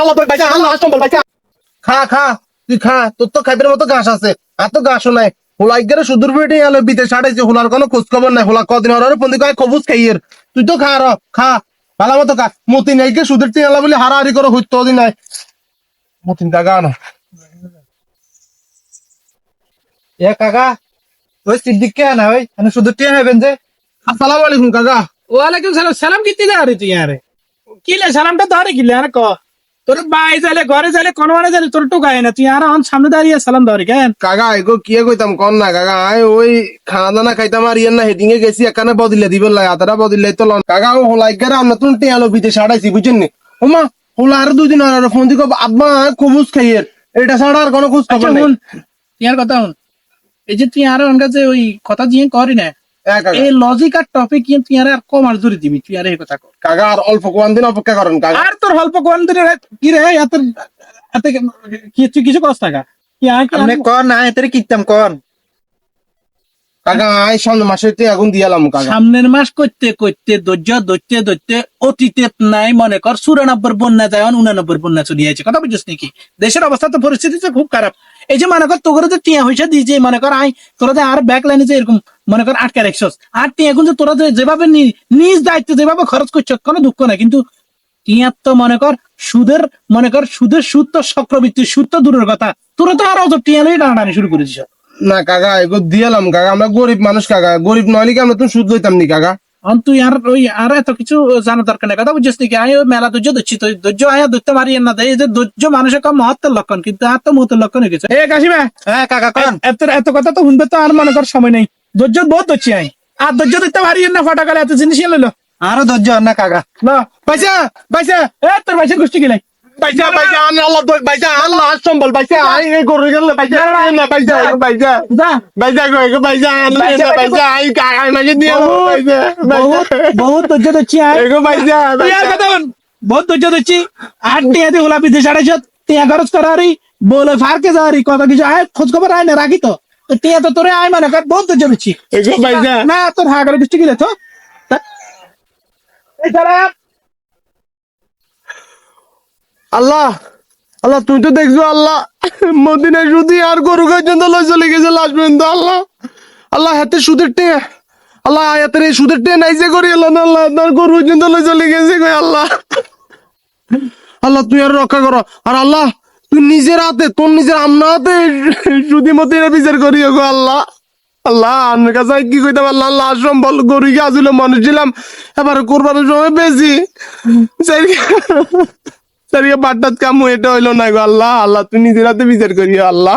আল্লাহ তোর বাইচা আল্লাহ সম্বল বাইচা খা খা তুই খা তোর তো খাইবার মতো ঘাস আছে আর তো ঘাসও নাই হোলাই গেলে সুদূর বেটে এলো বিদেশ ছাড়াইছে হোলার কোনো খোঁজ খবর নাই হোলা কদিন হওয়ার পন্দি কয় কবুজ খাইয়ের তুই তো খা র খা ভালো মতো খা মতি নাই গে সুদের টিয়ালা বলে হারাহারি করে হইতো দিন নাই মতিন জাগা না এ কাকা ওই সিদ্দিক কে না ওই মানে শুধু টিয়া হবেন যে আসসালামু আলাইকুম কাকা ওয়ালাইকুম সালাম সালাম কিতি দা রে তুই আরে কিলে সালামটা ধরে কিলে আরে ক তোর বাই যাইলে ঘরে যাইলে কোন মানে যাইলে তোর টুকায় না তুই আর আমার সামনে দাঁড়িয়ে সালাম ধরে কেন কাকা এগো কি কইতাম কন না কাকা আই ওই খানা দানা খাইতাম আর ইয়েন না হেডিং এ গেছি এখানে বদিলে দিব লাই আতারা বদিলে তো লন কাকা ও হোলাই গেরা আমরা তুন টিয়ালো বিদেশ ছাড়াইছি বুঝছেন নি ওমা হোলা আর দুই দিন আর ফোন দিকো আব্বা কবুজ খাইয়ের এটা ছাড়া আর কোনো খোঁজ খবর নাই তুই আর কথা শুন এই যে তুই আর ওর কাছে ওই কথা দিয়ে করি না এই লজিক আর টপিক তুই আর কমার জুড়ে দিবি তুই আর এই কথা কর কাকা আর অল্প কোন দিন অপেক্ষা করেন কাকা আর তোর অল্প কোন দিনে কি রে এত এত কিছু কষ্ট টাকা কি আর আপনি কন না এতে কিতাম কন কাকা আই সামনে মাসে আগুন দিয়ালাম কাকা সামনের মাস করতে করতে ধৈর্য অতীতে নাই মনে কর 94 বন্যা যায় 89 বন্যা চলে যাচ্ছে কথা বুঝছিস নাকি দেশের অবস্থা তো পরিস্থিতি তো খুব খারাপ এই যে মনে কর তোর যে টিয়া হইসা দিয়েছে মনে কর আই তোরা যে আর ব্যাক লাইনে যে এরকম মনে কর আটকে রাখছস আর টিয়া এখন যে তোরা যেভাবে নিজ দায়িত্ব যেভাবে খরচ করছস কোনো দুঃখ নাই কিন্তু টিয়ার তো মনে কর সুদের সুদ তো চক্রবৃদ্ধি সুদ তো দূরের কথা তোরা তো আর অত টিয়া নিয়ে টানাটানি শুরু করেছিস না কাকা এগো দিয়ালাম কাকা আমরা গরিব মানুষ কাকা গরিব নইলে কি আমরা তো সুদ লইতাম নি কাকা তুই আর ওই আর এত কিছু জানা দরকার নেই কথা বুঝছিস নাকি আমি মেলা ধৈর্য দিচ্ছি তো ধৈর্য আয়া ধরতে পারি না এই যে ধৈর্য মানুষের কম মহত্বের লক্ষণ কিন্তু আর তো মহত্বের লক্ষণ হয়ে গেছে এ কাশিমা হ্যাঁ কাকা কন এত কথা তো শুনবে তো আর মনে কর সময় নেই ধৈর্য বহুত ধরছি আমি আর ধৈর্য দিতে পারি না ফটাকালে এত জিনিস লইলো আরো ধৈর্য হন না কাকা না পয়সা পয়সা তোর পয়সার গোষ্ঠী গেলাই বাইজা বাইজা আল্লাহ বাইজা আল্লাহ সম্বল বাইজা আই এই গরু গেল বাইজা না বাইজা বাইজা যা বাইজা গো বাইজা আল্লাহ বাইজা আই কাই মাঝে দিয়ে বাইজা বহুত ধৈর্য দিচ্ছি এগো বাইজা বহুত ধৈর্য দিচ্ছি আর টিয়া দিয়ে হলা বিদেশ আড়াইশ টিয়া খরচ করারি বলে ফারকে যাওয়ারি কত কিছু আয় খোঁজ খবর আয় না রাখি তো টিয়া তো তোরে আয় মানে বহুত ধৈর্য দিচ্ছি এগো বাইজা না তোর হাগারে গোষ্ঠী গেলে তো আল্লাহ আল্লাহ তুই তো দেখছো আল্লাহ মদিনায় যদি আর গরু গাই জন্য লই চলে গেছে লাশ পর্যন্ত আল্লাহ আল্লাহ হাতে সুদের টে আল্লাহ হাতের এই সুদের টে নাই যে করি আল্লাহ আল্লাহ তার গরু পর্যন্ত লই চলে গেছে কই আল্লাহ আল্লাহ তুই আর রক্ষা করো আর আল্লাহ তুই নিজের হাতে তোর নিজের আমনা হাতে সুদি মতিরা বিচার করিও গো আল্লাহ আল্লাহ আমার কাছে কি কইতাম আল্লাহ আল্লাহ সম্বল গরু গিয়ে আসলে মানুষ ছিলাম এবার কোরবানের সময় বেশি সারিয়া বাট্টাত কাম এটা হইলো না গো আল্লাহ আল্লাহ তুই নিজের হাতে বিচার করিও আল্লাহ